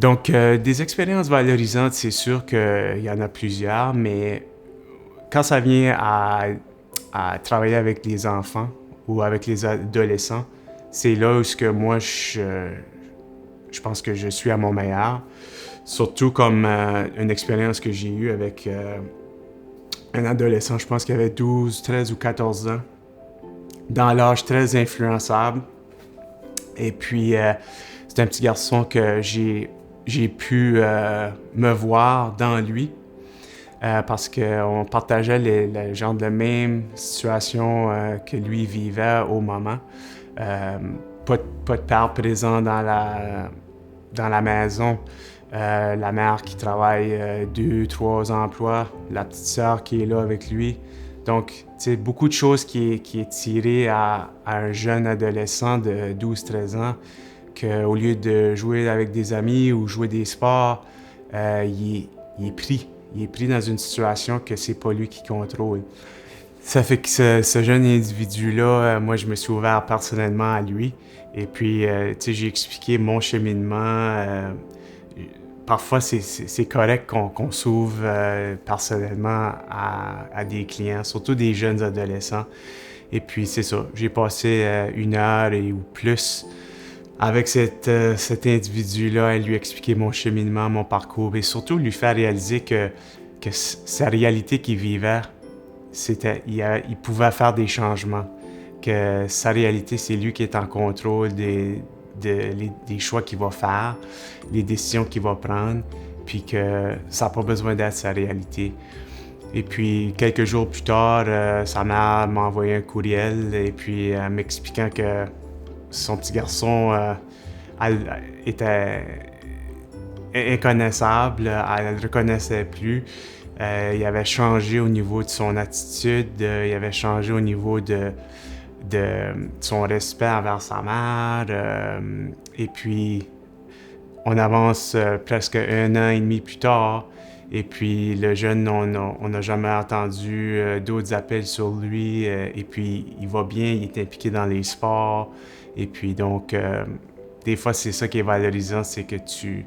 Donc, des expériences valorisantes, c'est sûr qu'il y en a plusieurs, mais quand ça vient à travailler avec les enfants ou avec les adolescents, c'est là où ce que moi, je pense que je suis à mon meilleur. Surtout comme une expérience que j'ai eue avec un adolescent, je pense qu'il avait 12, 13 ou 14 ans, dans l'âge très influençable. Et puis, c'est un petit garçon que j'ai pu me voir dans lui parce qu'on partageait le genre de même situation que lui vivait au moment. Euh, pas de père présent dans la maison. La mère qui travaille 2, 3 emplois, la petite sœur qui est là avec lui. Donc, tu sais, beaucoup de choses qui est tiré à un jeune adolescent de 12, 13 ans, qu'au lieu de jouer avec des amis ou jouer des sports, il est pris. Il est pris dans une situation que c'est pas lui qui contrôle. Ça fait que ce jeune individu-là, moi, je me suis ouvert personnellement à lui. Et puis, tu sais, j'ai expliqué mon cheminement. Parfois, c'est correct qu'on s'ouvre personnellement à des clients, surtout des jeunes adolescents. Et puis, c'est ça. J'ai passé 1 heure ou plus avec cet individu-là à lui expliquer mon cheminement, mon parcours et surtout lui faire réaliser que sa réalité qu'il vivait, il pouvait faire des changements, que sa réalité, c'est lui qui est en contrôle des choix qu'il va faire, les décisions qu'il va prendre, puis que ça n'a pas besoin d'être sa réalité. Et puis, quelques jours plus tard, sa mère m'a envoyé un courriel et puis m'expliquant que son petit garçon était inconnaissable, elle ne le reconnaissait plus. Il avait changé au niveau de son attitude, il avait changé au niveau de son respect envers sa mère. Et puis, on avance presque 1 an et demi plus tard. Et puis, le jeune, on n'a jamais entendu d'autres appels sur lui. Et puis, il va bien, il est impliqué dans les sports. Et puis, donc, des fois, c'est ça qui est valorisant, c'est que tu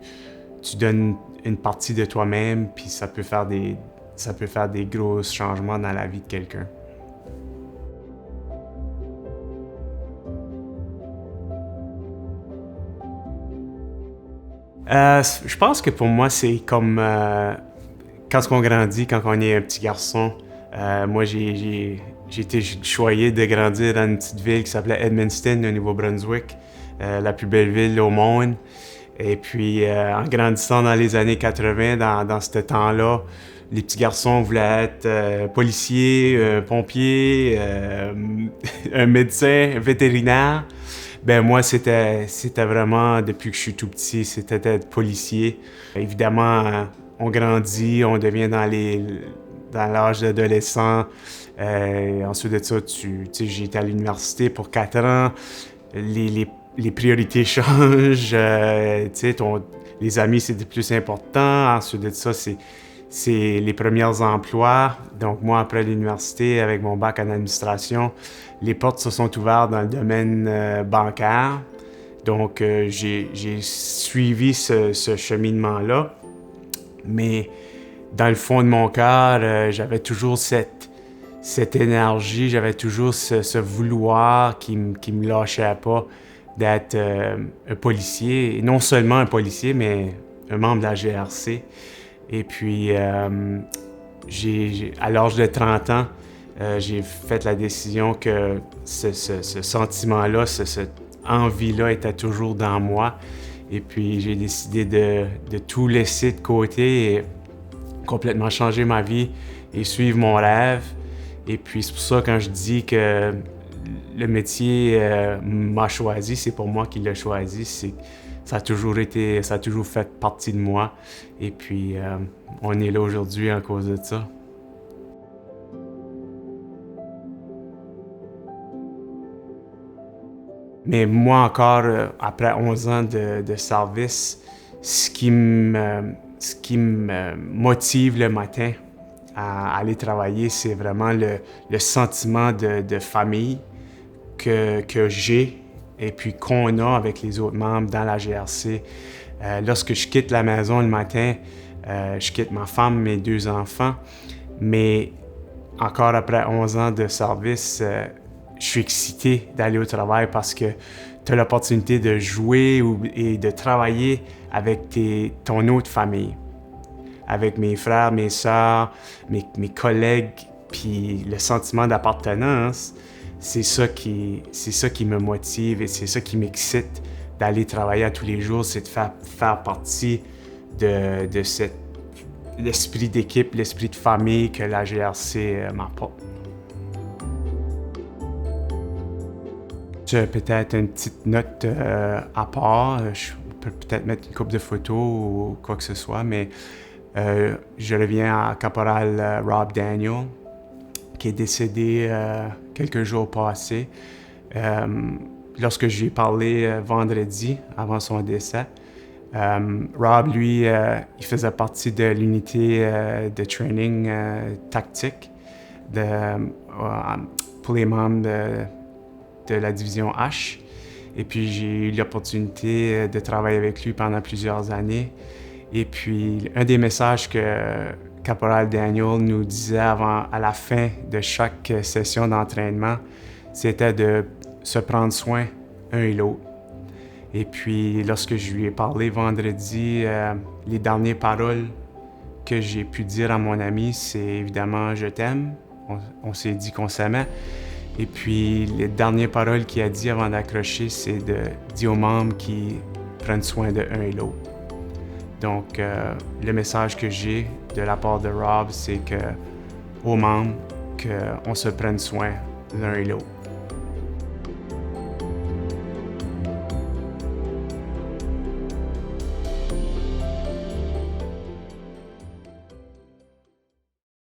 donnes une partie de toi-même, puis ça peut faire des gros changements dans la vie de quelqu'un. Je pense que pour moi, c'est comme quand on grandit, quand on est un petit garçon. Moi, j'ai été choyé de grandir dans une petite ville qui s'appelait Edmundston, au Nouveau-Brunswick, la plus belle ville au monde. Et puis, en grandissant dans les années 80, dans ce temps-là, les petits garçons voulaient être policiers, pompiers, un médecin, un vétérinaire. Ben moi, c'était vraiment, depuis que je suis tout petit, c'était d'être policier. Évidemment, on grandit, on devient dans l'âge d'adolescent. Ensuite de ça, tu sais, j'ai été à l'université pour 4 ans. Les priorités changent. Tu sais, les amis, c'est le plus important. Ensuite de ça, c'est les premiers emplois. Donc moi, après l'université, avec mon bac en administration, les portes se sont ouvertes dans le domaine bancaire. Donc j'ai suivi ce cheminement-là. Mais dans le fond de mon cœur, j'avais toujours cette énergie, j'avais toujours ce vouloir qui me lâchait pas d'être un policier. Et non seulement un policier, mais un membre de la GRC. Et puis, à l'âge de 30 ans, j'ai fait la décision que ce sentiment-là, cette envie-là était toujours dans moi. Et puis, j'ai décidé de tout laisser de côté et complètement changer ma vie et suivre mon rêve. Et puis, c'est pour ça, quand je dis que le métier m'a choisi, c'est pour moi qui l'a choisi. Ça a toujours fait partie de moi. Et puis, on est là aujourd'hui à cause de ça. Mais moi encore, après 11 ans de service, ce qui me motive le matin à aller travailler, c'est vraiment le sentiment de famille que j'ai et puis qu'on a avec les autres membres dans la GRC. Lorsque je quitte la maison le matin, je quitte ma femme, mes 2 enfants, mais encore après 11 ans de service, je suis excité d'aller au travail parce que tu as l'opportunité de jouer et de travailler avec ton autre famille, avec mes frères, mes sœurs, mes collègues, puis le sentiment d'appartenance, c'est ça qui me motive et c'est ça qui m'excite d'aller travailler à tous les jours, c'est de faire partie de l'esprit d'équipe, l'esprit de famille que la GRC m'apporte. J'ai peut-être une petite note à part. Je peux peut-être mettre une couple de photos ou quoi que ce soit, mais je reviens à Caporal Rob Daniel, qui est décédé quelques jours passés. Lorsque je lui ai parlé vendredi, avant son décès, Rob, lui, il faisait partie de l'unité de training tactique pour les membres de la division H. Et puis, j'ai eu l'opportunité de travailler avec lui pendant plusieurs années. Et puis, un des messages que Caporal Daniel nous disait à la fin de chaque session d'entraînement, c'était de se prendre soin un et l'autre. Et puis, lorsque je lui ai parlé vendredi, les dernières paroles que j'ai pu dire à mon ami, c'est évidemment « je t'aime ». On s'est dit qu'on s'aimait. Et puis, les dernières paroles qu'il a dit avant d'accrocher, c'est de dire aux membres qu'ils prennent soin de un et l'autre. Donc, le message que j'ai de la part de Rob, c'est aux membres qu'on se prenne soin l'un et l'autre.